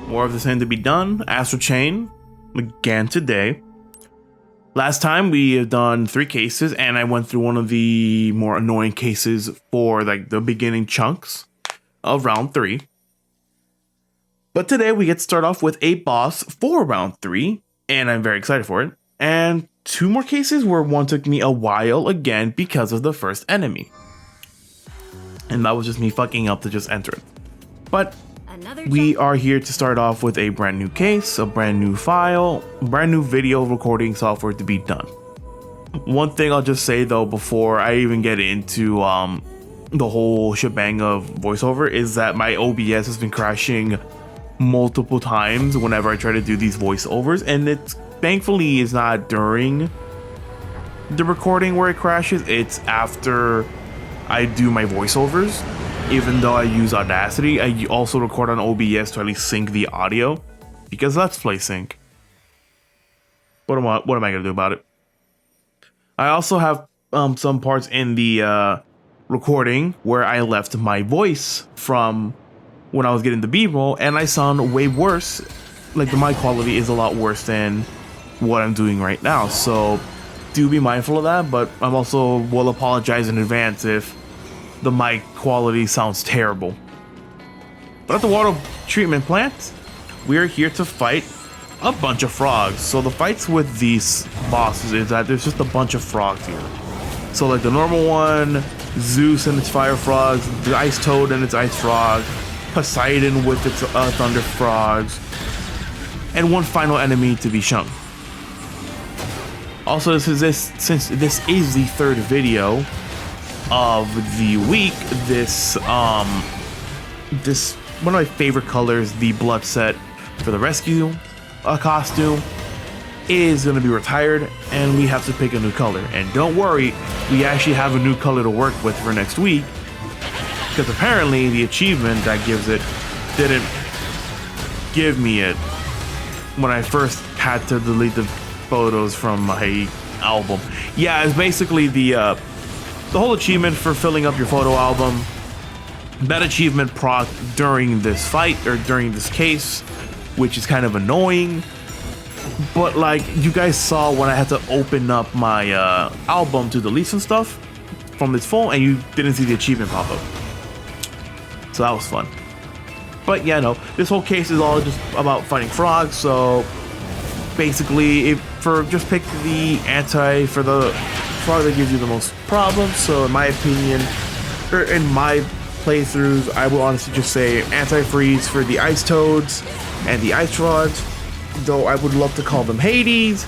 More of the same to be done. Astral Chain again today. Last time we have done 3 cases, and I went through one of the more annoying cases for like the beginning chunks of round 3. But today we get to start off with a boss for round 3, and I'm very excited for it. And 2 more cases where one took me a while again because of the first enemy. And that was just me fucking up to just enter it. But we are here to start off with a brand new case, a brand new file, brand new video recording software to be done. One thing I'll just say though before I even get into the whole shebang of voiceover is that my OBS has been crashing multiple times whenever I try to do these voiceovers, and it's thankfully is not during the recording where it crashes, it's after I do my voiceovers. Even though I use Audacity, I also record on OBS to at least sync the audio, because Let's Play sync. What am I gonna do about it? I also have some parts in the recording where I left my voice from when I was getting the B-roll, and I sound way worse. Like the mic quality is a lot worse than what I'm doing right now, so do be mindful of that. But I'm also will apologize in advance if the mic quality sounds terrible. But at the water treatment plant, we are here to fight a bunch of frogs. So the fights with these bosses is that there's just a bunch of frogs here. So like the normal one, Zeus and its fire frogs, the ice toad and its ice frog, Poseidon with its thunder frogs, and one final enemy to be shown. Also, since this is the 3rd video of the week, this one of my favorite colors, the blood set for the rescue costume, is going to be retired, and we have to pick a new color. And don't worry, we actually have a new color to work with for next week, because apparently the achievement that gives it didn't give me it when I first had to delete the photos from my album. Yeah, it's basically the whole achievement for filling up your photo album. That achievement proc during this fight or during this case, which is kind of annoying. But like you guys saw when I had to open up my album to delete some stuff from its phone, and you didn't see the achievement pop up. So that was fun. But yeah, no, this whole case is all just about fighting frogs. So basically, just pick the anti for the frog that gives you the most problems. So in my opinion, or in my playthroughs, I will honestly just say anti-freeze for the ice toads and the ice frogs. Though I would love to call them Hades,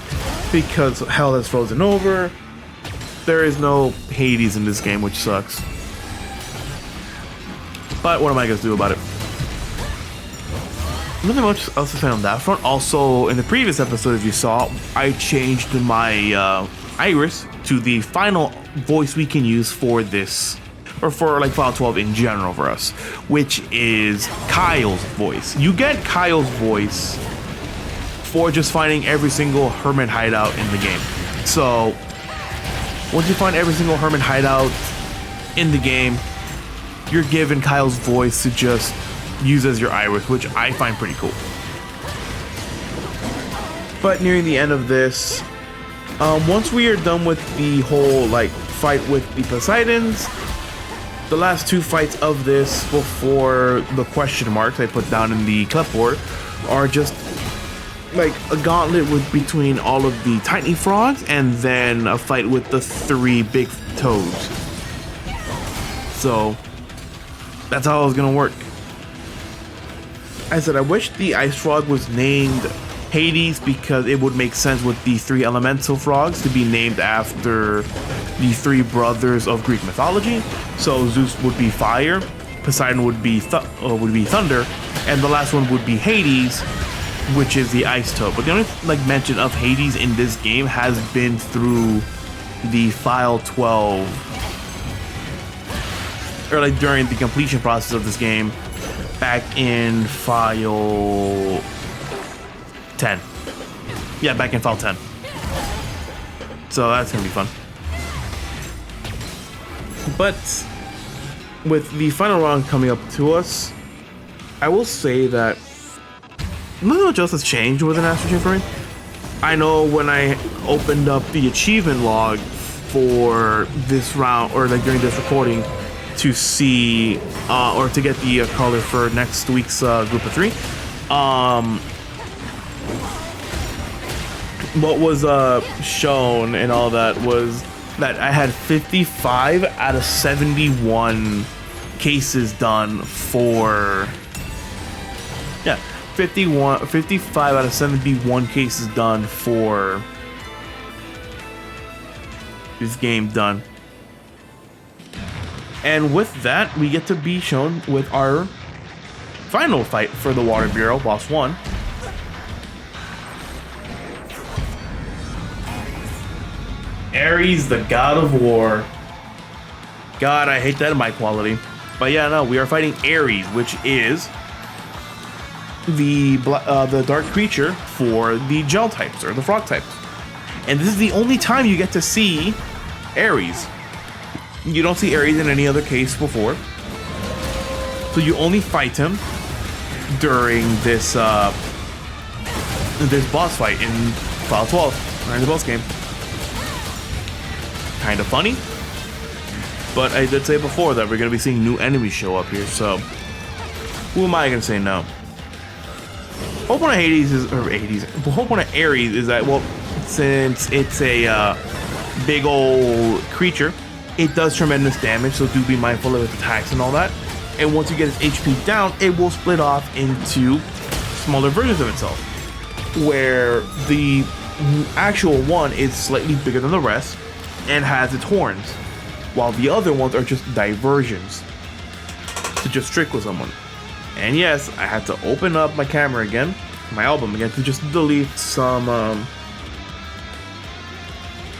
because hell has frozen over. There is no Hades in this game, which sucks. But what am I going to do about it? Nothing much else to say on that front. Also, in the previous episode, if you saw, I changed my iris to the final voice we can use for this, or for like File 12 in general for us, which is Kyle's voice. You get Kyle's voice for just finding every single hermit hideout in the game. So once you find every single hermit hideout in the game, you're given Kyle's voice to just use as your iris, which I find pretty cool. But nearing the end of this, once we are done with the whole like fight with the Poseidons, the last 2 fights of this before the question marks I put down in the clipboard are just like a gauntlet with between all of the tiny frogs, and then a fight with the 3 big toads. So that's how it was gonna work. I said I wish the ice frog was named Hades, because it would make sense with the 3 elemental frogs to be named after the 3 brothers of Greek mythology. So Zeus would be fire, Poseidon would be thunder, and the last one would be Hades, which is the ice toad. But the only like mention of Hades in this game has been through the File 12, or like during the completion process of this game back in File 10. Yeah, back in File 10. So that's gonna be fun. But with the final round coming up to us, I will say that nothing much else has changed with an Astral Chain for me. I know when I opened up the achievement log for this round, or like during this recording, to see or to get the color for next week's group of 3, what was shown and all that was that I had 55 out of 71 cases done for 55 out of 71 cases done for this game done. And with that, we get to be shown with our final fight for the Water Bureau, Boss 1. Ares, the God of War. God, I hate that mic quality. But yeah, no, we are fighting Ares, which is the dark creature for the gel types, or the frog types. And this is the only time you get to see Ares. You don't see Ares in any other case before. So you only fight him during this this boss fight in File 12, during the boss game. Kind of funny. But I did say before that we're going to be seeing new enemies show up here, so who am I going to say no? Whole point of Hades is, or Hades, the whole point of Ares is that, well, since it's a big old creature, it does tremendous damage, so do be mindful of its attacks and all that. And once you get its HP down, it will split off into smaller versions of itself, where the actual one is slightly bigger than the rest and has its horns, while the other ones are just diversions to just trick with someone. And yes, I had to open up my camera again, my album again, to just delete some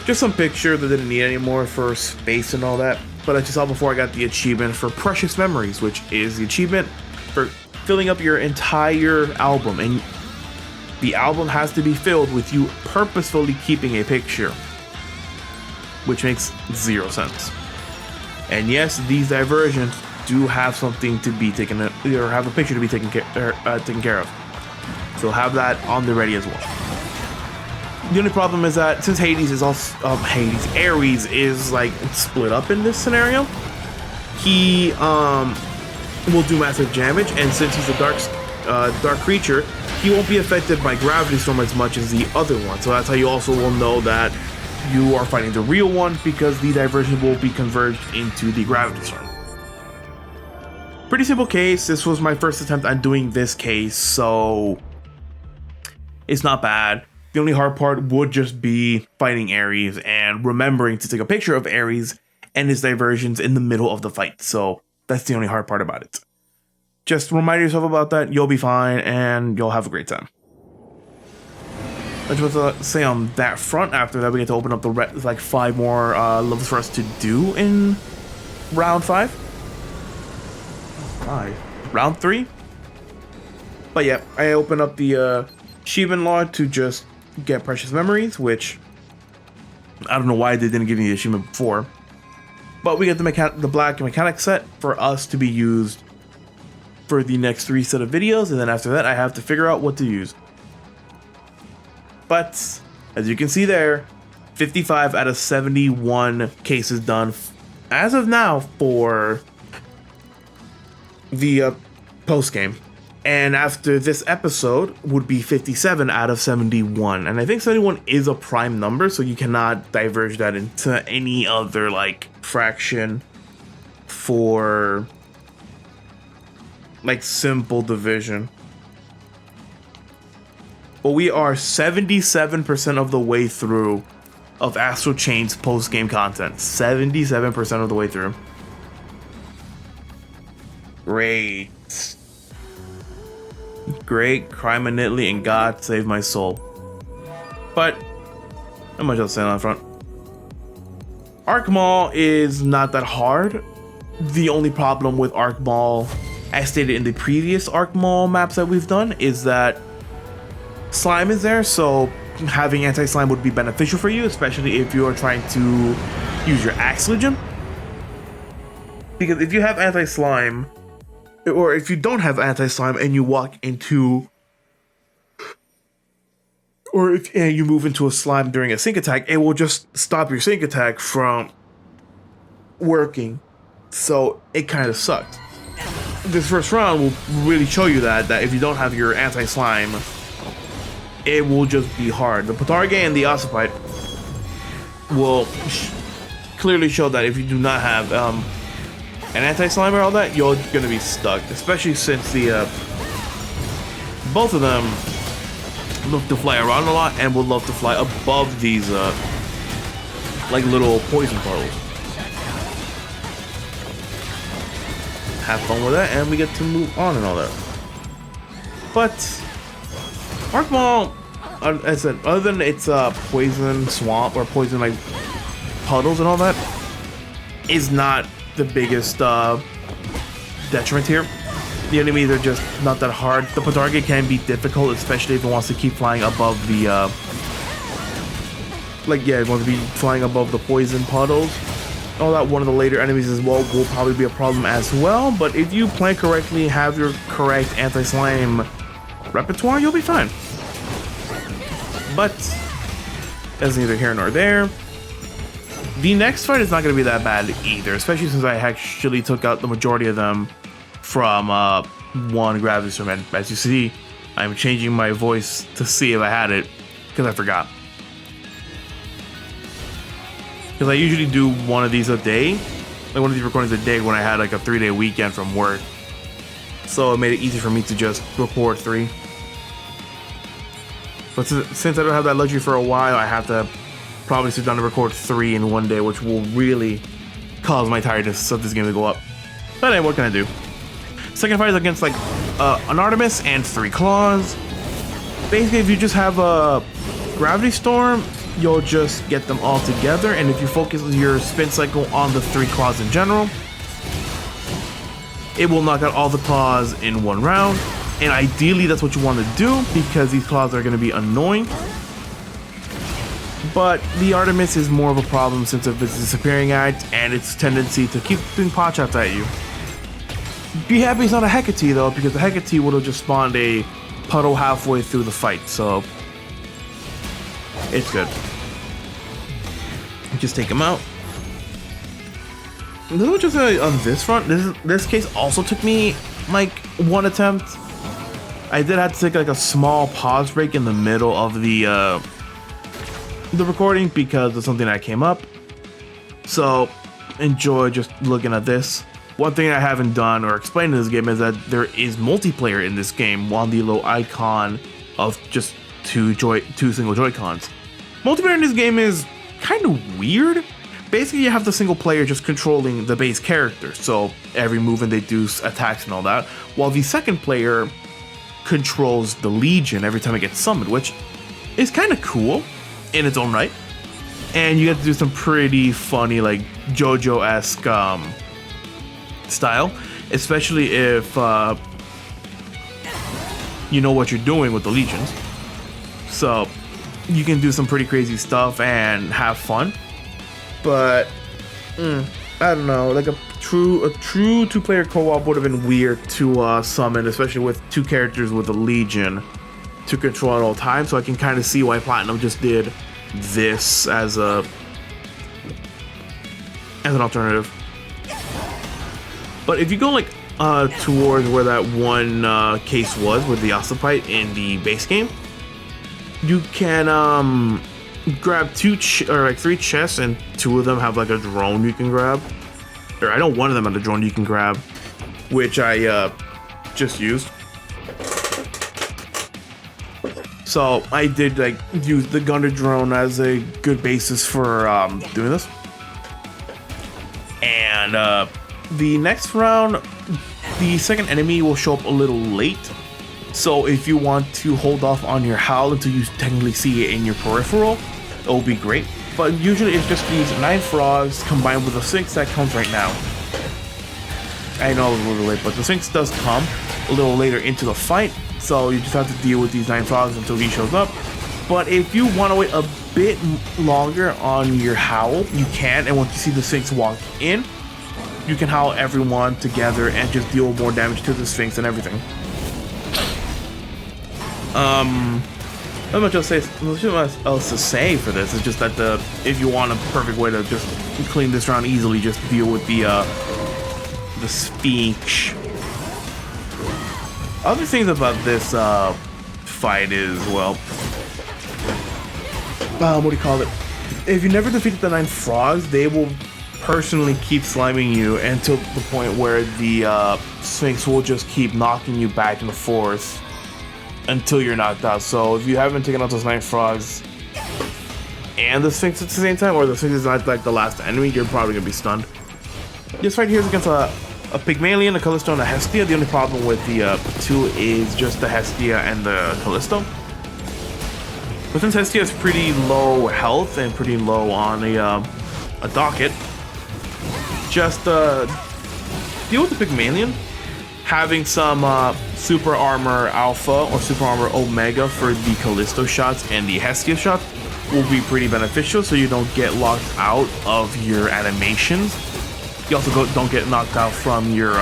just some picture that didn't need anymore for space and all that. But as you saw before, I got the achievement for Precious Memories, which is the achievement for filling up your entire album, and the album has to be filled with you purposefully keeping a picture, which makes 0 sense. And yes, these diversions do have something to be taken, or have a picture to be taken care of. So have that on the ready as well. The only problem is that since Hades is also Ares is like split up in this scenario, he will do massive damage, and since he's a dark creature, he won't be affected by Gravity Storm as much as the other one. So that's how you also will know that you are fighting the real one, because the diversion will be converged into the Gravity Storm. Pretty simple case. This was my first attempt at doing this case, so it's not bad. The only hard part would just be fighting Ares and remembering to take a picture of Ares and his diversions in the middle of the fight. So that's the only hard part about it. Just remind yourself about that. You'll be fine and you'll have a great time. I just want to say on that front, after that we get to open up the like 5 more levels for us to do in round 5. Round 3. But yeah, I open up the achievement log to just get Precious Memories, which I don't know why they didn't give me the achievement before. But we get the black mechanic set for us to be used for the next 3 set of videos, and then after that I have to figure out what to use. But as you can see there, 55 out of 71 cases done as of now for the post game. And after this episode would be 57 out of 71. And I think 71 is a prime number, so you cannot diverge that into any other like fraction for like simple division. But we are 77% of the way through of Astral Chain's post-game content. 77% of the way through. Great, Crime in Italy, and God save my soul. But not much else to say on that front. Arc Mall is not that hard. The only problem with Arc Mall, as stated in the previous Arc Mall maps that we've done, is that slime is there, so having anti-slime would be beneficial for you, especially if you are trying to use your Axe Legion. Because if you have anti-slime, or if you don't have anti-slime and you walk into or if you move into a slime during a sync attack, it will just stop your sync attack from working. So it kind of sucks. This first round will really show you that if you don't have your anti-slime, it will just be hard. The Patarge and the Ossipite will clearly show that if you do not have an anti-slime or all that, you're gonna be stuck. Especially since the both of them love to fly around a lot and would love to fly above these like little poison puddles. Have fun with that, and we get to move on and all that. But Arc Ball, as I said, other than its poison swamp or poison like puddles and all that, is not the biggest detriment here. The enemies are just not that hard. The Patarge can be difficult, especially if it wants to keep flying above the it wants to be flying above the poison puddles. All that, one of the later enemies as well will probably be a problem as well, but if you plan correctly, have your correct anti-slime repertoire, you'll be fine. But that's neither here nor there. The next fight is not going to be that bad either, especially since I actually took out the majority of them from one gravity storm. And as you see, I'm changing my voice to see if I had it, because I forgot. Because I usually do one of these a day, like one of these recordings a day when I had like a 3-day weekend from work. So it made it easy for me to just record 3. But since I don't have that luxury for a while, I have to probably sit down to record 3 in one day, which will really cause my tiredness of this game to go up. But anyway, what can I do? Second fight is against like an Artemis and 3 claws. Basically, if you just have a gravity storm, you'll just get them all together, and if you focus your spin cycle on the 3 claws in general, it will knock out all the claws in one round. And ideally that's what you want to do, because these claws are going to be annoying. But the Artemis is more of a problem since of its disappearing act and its tendency to keep doing pot shots at you. Be happy it's not a Hecate though, because the Hecate would have just spawned a puddle halfway through the fight, so it's good. Just take him out. This was just on this front. This case also took me like 1 attempt. I did have to take like a small pause break in the middle of the recording because of something that came up. So enjoy just looking at this. One thing I haven't done or explained in this game is that there is multiplayer in this game on the little icon of just two single Joy-Cons. Multiplayer in this game is kind of weird. Basically, you have the single player just controlling the base character, so every movement they do, attacks and all that, while the second player controls the Legion every time it gets summoned, which is kind of cool in its own right. And you get to do some pretty funny, like JoJo-esque style, especially if you know what you're doing with the Legions. So you can do some pretty crazy stuff and have fun. But I don't know, like a true 2-player co-op would have been weird to summon, especially with 2 characters with a Legion to control at all times. So I can kind of see why Platinum just did this as an alternative. But if you go like towards where that one case was with the Ossipite in the base game, you can grab 3 chests, and 2 of them have like a drone you can grab. Or I know one of them had a drone you can grab, which I just used. So I did like use the Gunner drone as a good basis for doing this. And the next round, the second enemy will show up a little late. So if you want to hold off on your howl until you technically see it in your peripheral, it'll be great. But usually it's just these 9 frogs combined with the Sphinx that comes right now. I know it's a little late, but the Sphinx does come a little later into the fight, so you just have to deal with these 9 frogs until he shows up. But if you want to wait a bit longer on your howl, you can, and once you see the Sphinx walk in, you can howl everyone together and just deal more damage to the Sphinx and everything. Not much else to say for this. It's just that if you want a perfect way to just clean this round easily, just deal with the Sphinx. Other things about this fight is, well, what do you call it? If you never defeated the 9 frogs, they will personally keep sliming you until the point where the Sphinx will just keep knocking you back and forth until you're knocked out. So if you haven't taken out those 9 frogs and the Sphinx at the same time, or the Sphinx is not like the last enemy, you're probably gonna be stunned. This fight here is against a Pygmalion, a Callisto, and a Hestia. The only problem with the 2 is just the Hestia and the Callisto. But since Hestia is pretty low health and pretty low on a docket, just deal with the Pygmalion. Having some Super Armor Alpha or Super Armor Omega for the Callisto shots and the Hestia shots will be pretty beneficial, so you don't get locked out of your animations. You also don't get knocked out from your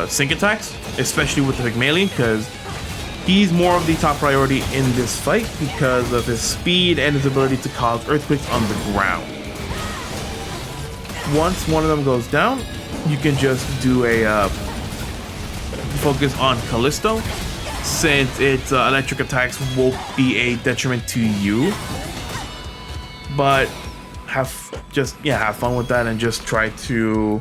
sync attacks, especially with the Pygmalion, because he's more of the top priority in this fight because of his speed and his ability to cause earthquakes on the ground. Once one of them goes down, you can just do a focus on Callisto, since its electric attacks won't be a detriment to you. But have fun with that and just try to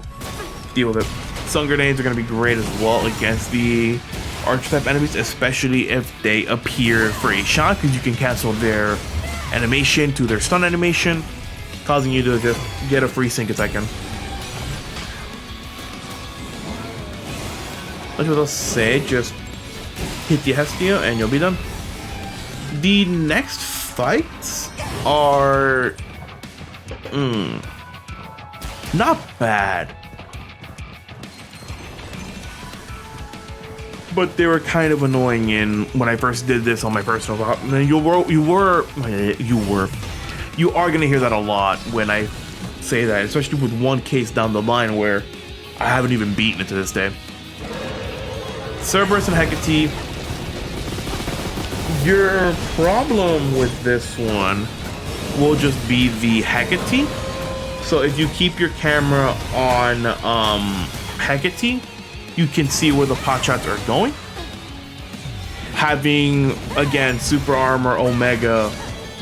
deal with it. Sun grenades are going to be great as well against the archetype enemies, especially if they appear for a shot, because you can cancel their animation to their stun animation, causing you to just get a free sync attack in. Like what I'll say, just hit the Hestia and you'll be done. The next fights are not bad, but they were kind of annoying in when I first did this on my personal account. And you are gonna hear that a lot when I say that, especially with one case down the line where I haven't even beaten it to this day. Cerberus and Hecate. Your problem with this one will just be the Hecate. So if you keep your camera on Hecate, you can see where the pot shots are going. Having, again, Super Armor Omega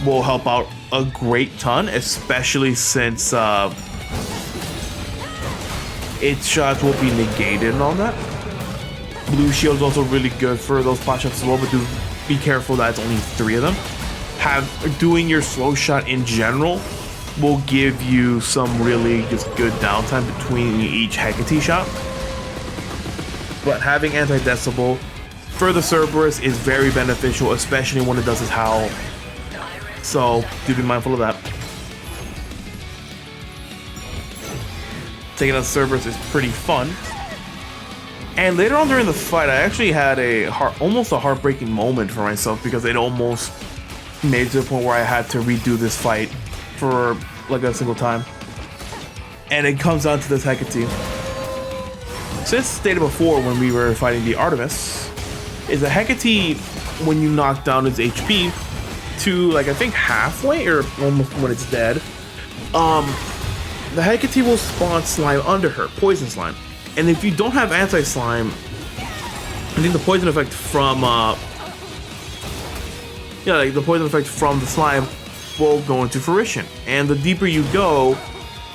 will help out a great ton, especially since its shots will be negated and all that. Blue Shield is also really good for those pot shots as well, but do be careful that it's only 3 of them. Doing your slow shot in general will give you some really just good downtime between each Hecate shot. But having anti-decibel for the Cerberus is very beneficial, especially when it does its howl. So do be mindful of that. Taking out Cerberus is pretty fun. And later on during the fight, I actually had almost a heartbreaking moment for myself, because it almost made it to the point where I had to redo this fight for like a single time. And it comes down to this Hecate. Since stated before when we were fighting the Artemis, is a Hecate, when you knock down its HP to like I think halfway or almost when it's dead, the Hecate will spawn slime under her, poison slime. And if you don't have anti-slime, I think the poison effect from the poison effect from the slime will go into fruition. And the deeper you go,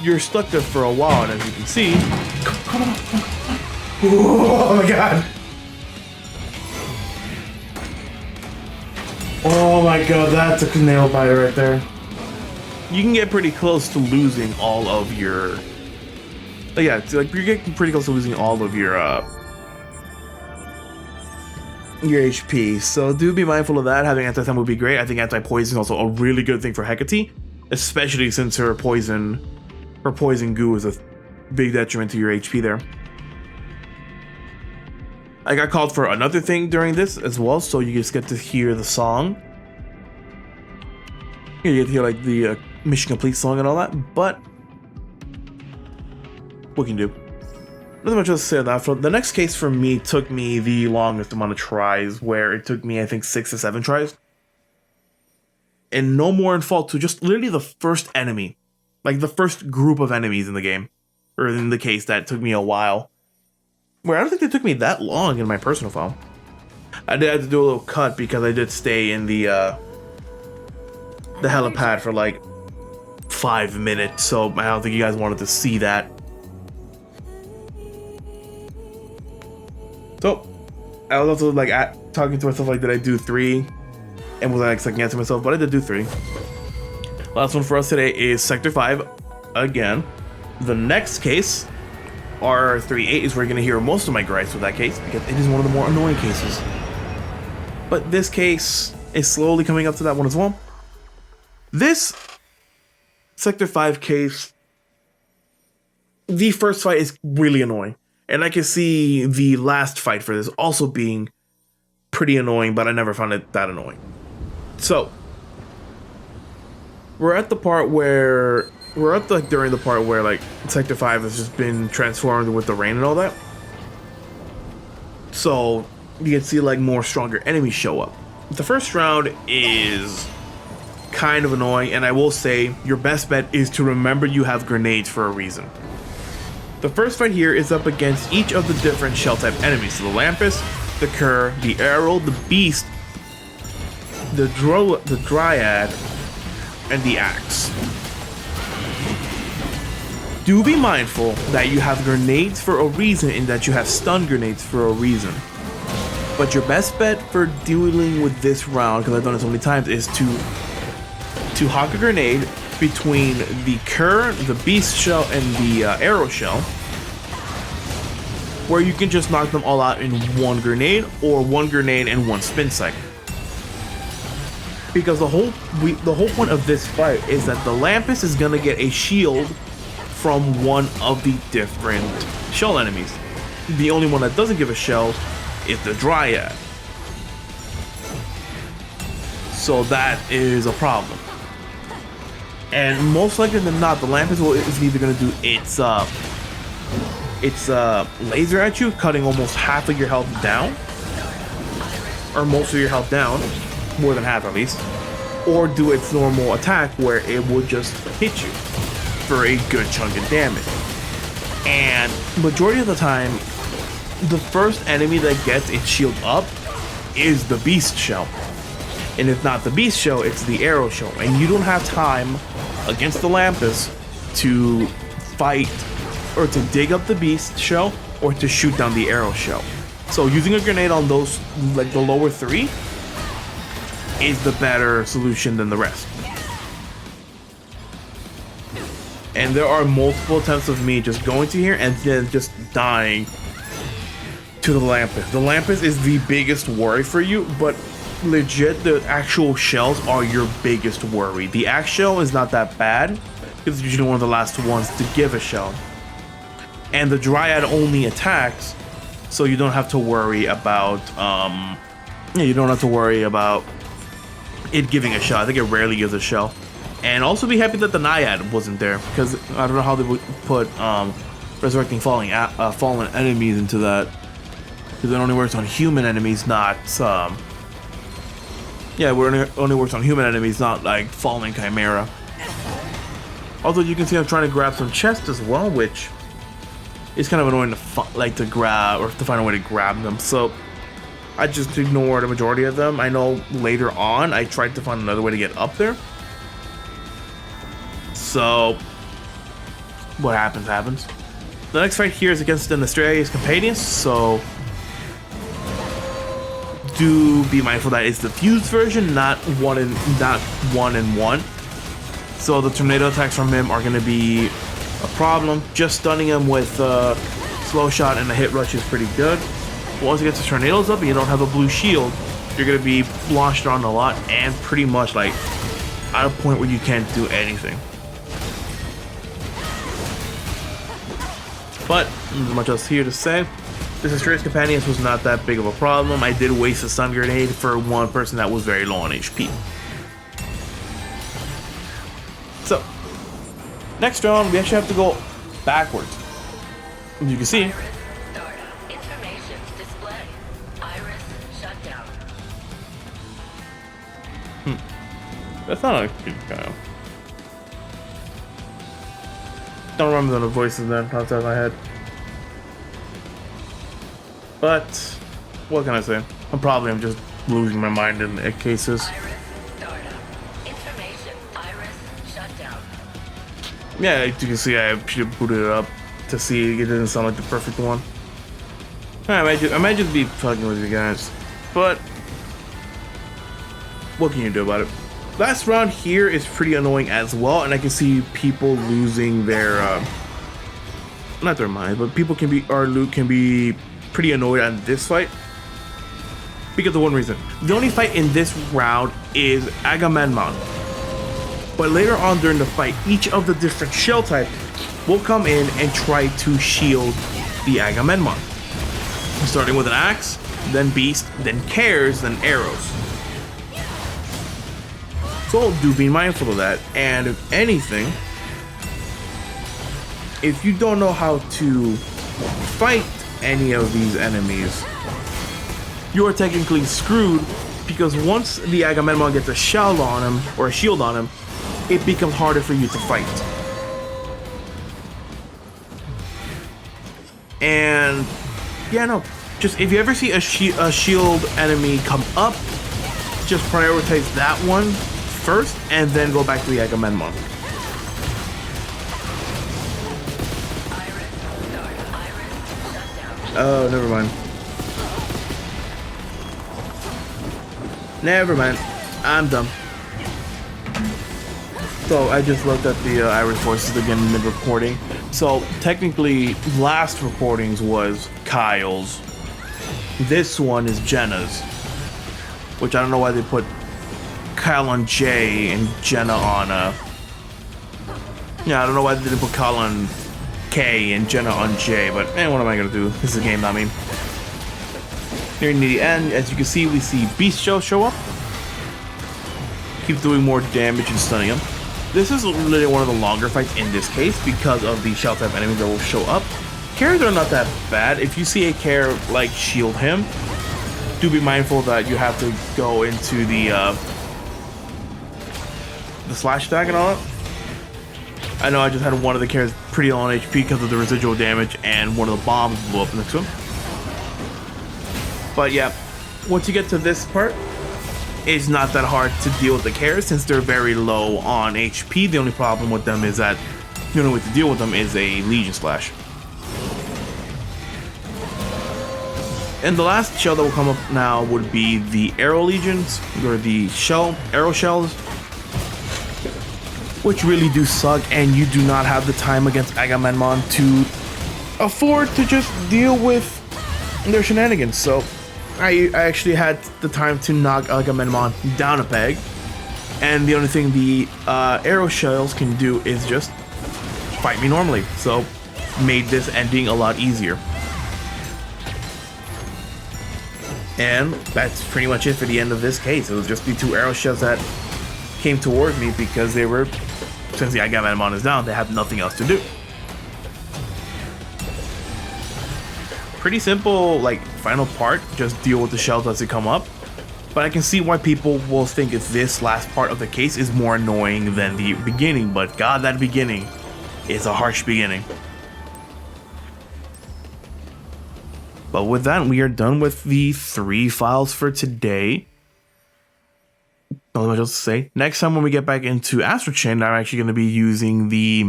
you're stuck there for a while. And as you can see, oh my god! Oh my god, that's a nail biter right there. You can get pretty close to losing all of your. Yeah, like you're getting pretty close to losing all of your HP. So do be mindful of that. Having anti-stun would be great. I think anti-poison is also a really good thing for Hecate, especially since her poison goo is a big detriment to your HP there. I got called for another thing during this as well, so you just get to hear the song. You get to hear like the Mission Complete song and all that, but what can you do? Nothing much else to say on that. The next case for me took me the longest amount of tries, where it took me, I think, 6 to 7 tries. And no more in Fall 2, just literally the first enemy. Like the first group of enemies in the game. Or in the case that took me a while. Where I don't think it took me that long in my personal file. I did have to do a little cut because I did stay in the helipad for like 5 minutes, so I don't think you guys wanted to see that. So, I was also like talking to myself like, did I do 3? And was I like second guessing myself, but I did do 3. Last one for us today is Sector 5 again. The next case, R38, is where you're going to hear most of my gripes with that case because it is one of the more annoying cases. But this case is slowly coming up to that one as well. This Sector 5 case, the first fight is really annoying. And I can see the last fight for this also being pretty annoying, but I never found it that annoying. So, we're at the part where... during the part where, like, Sector 5 has just been transformed with the rain and all that. So, you can see, like, more stronger enemies show up. The first round is kind of annoying, and I will say, your best bet is to remember you have grenades for a reason. The first fight here is up against each of the different shell type enemies. So the Lampus, the Cur, the Arrow, the Beast, the Dryad, and the Axe. Do be mindful that you have grenades for a reason and that you have stun grenades for a reason. But your best bet for dealing with this round, because I've done it so many times, is to hawk a grenade between the Cur, the Beast shell, and the Arrow shell, where you can just knock them all out in one grenade, or one grenade and one spin cycle. Because the whole point of this fight is that the Lampus is gonna get a shield from one of the different shell enemies. The only one that doesn't give a shell is the Dryad. So that is a problem. And most likely than not, the Lampus is either going to do its laser at you, cutting almost half of your health down, or most of your health down, more than half at least, or do its normal attack where it would just hit you for a good chunk of damage. And majority of the time, the first enemy that gets its shield up is the Beast shell. And if not the Beast shell, it's the Arrow shell. And you don't have time against the Lampus to fight or to dig up the Beast shell or to shoot down the Arrow shell. So using a grenade on those, like the lower 3, is the better solution than the rest. And there are multiple attempts of me just going to here and then just dying to the Lampus. The Lampus is the biggest worry for you, but legit, the actual shells are your biggest worry. The axe shell is not that bad, because it's usually one of the last ones to give a shell. And the Dryad only attacks, so you don't have to worry about, you don't have to worry about it giving a shell. I think it rarely gives a shell. And also be happy that the Naiad wasn't there, because I don't know how they would put resurrecting fallen enemies into that, because it only works on human enemies, not yeah, it only works on human enemies, not like fallen Chimera. Although you can see I'm trying to grab some chests as well, which is kind of annoying to grab, or to find a way to grab them. So I just ignored the majority of them. I know later on I tried to find another way to get up there. So what happens happens. The next fight here is against an Australia's Companions, so do be mindful that it's the fused version, not one and one. So the tornado attacks from him are going to be a problem. Just stunning him with slow shot and a hit rush is pretty good. Once he gets the tornadoes up and you don't have a blue shield, you're going to be launched on a lot and pretty much like at a point where you can't do anything. But not much else here to say. This Astral Companions was not that big of a problem. I did waste a stun grenade for one person that was very low on HP. So, next round we actually have to go backwards. As you can see, That's not a good Kyle. Don't remember the voices then, off the top of my head. But what can I say? I'm just losing my mind in cases. Yeah, as you can see, I should boot it up to see it doesn't sound like the perfect one. I might just be fucking with you guys, but what can you do about it? Last round here is pretty annoying as well, and I can see people losing their not their mind, but people can be, or Luke can be pretty annoyed on this fight because of one reason. The only fight in this round is Agamemnon. But later on during the fight, each of the different shell types will come in and try to shield the Agamemnon. Starting with an axe, then beast, then cares, then arrows. So do be mindful of that. And if anything, if you don't know how to fight any of these enemies, you are technically screwed, because once the Agamemnon gets a shell on him, or a shield on him, it becomes harder for you to fight. And yeah, no, just if you ever see a shield enemy come up, just prioritize that one first and then go back to the Agamemnon. Oh, never mind. Never mind. I'm done. So I just looked at the Iris voices again in the recording. So technically, last recordings was Kyle's. This one is Jenna's, which I don't know why they put Kyle on J and Jenna on yeah, I don't know why they didn't put Kyle on K and Jenna on J, but what am I gonna do? This is a game, not me. Nearing the end, as you can see, we see Beast show up. Keep doing more damage and stunning him. This is literally one of the longer fights in this case because of the shell type enemies that will show up. Cares are not that bad. If you see a care like shield him, do be mindful that you have to go into the slash attack and all that. I know I just had one of the cares pretty low on HP because of the residual damage, and one of the bombs blew up next to him. But yeah, once you get to this part, it's not that hard to deal with the cares since they're very low on HP. The only problem with them is that the only way to deal with them is a Legion Slash. And the last shell that will come up now would be the Arrow Legions, or the Arrow Shells, which really do suck, and you do not have the time against Agamemnon to afford to just deal with their shenanigans. So I actually had the time to knock Agamemnon down a peg, and the only thing the arrow shells can do is just fight me normally, so made this ending a lot easier. And that's pretty much it for the end of this case. It was just the two arrow shells that came towards me because they were, since the Agamemnon is down, they have nothing else to do. Pretty simple, like, final part, just deal with the shells as they come up. But I can see why people will think if this last part of the case is more annoying than the beginning, but god, that beginning is a harsh beginning. But with that, we are done with the 3 files for today. Not much else to say. Next time when we get back into Astral Chain, I'm actually going to be using the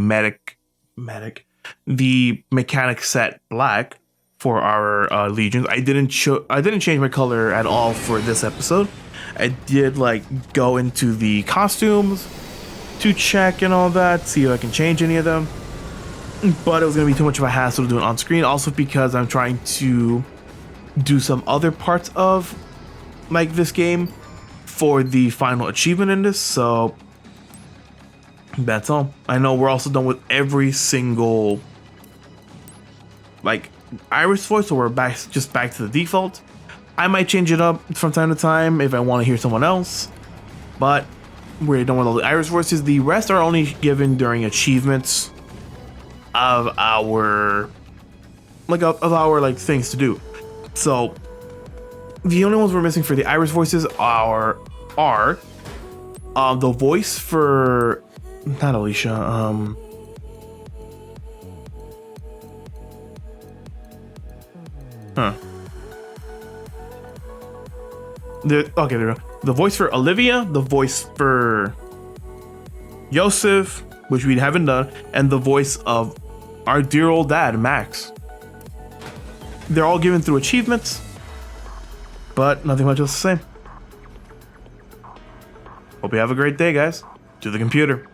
the mechanic set black for our legions. I didn't change my color at all for this episode. I did like go into the costumes to check and all that, see if I can change any of them, but it was gonna be too much of a hassle to do it on screen. Also because I'm trying to do some other parts of like this game for the final achievement in this, so that's all. I know we're also done with every single like Iris voice, so we're back to the default. I might change it up from time to time if I want to hear someone else, but we're done with all the Iris voices. The rest are only given during achievements of our like things to do. So the only ones we're missing for the Iris voices are The voice for not Alicia. Okay, there we go. The voice for Olivia, the voice for Yosef, which we haven't done, and the voice of our dear old dad, Max. They're all given through achievements, but nothing much else to say. Hope you have a great day, guys. To the computer.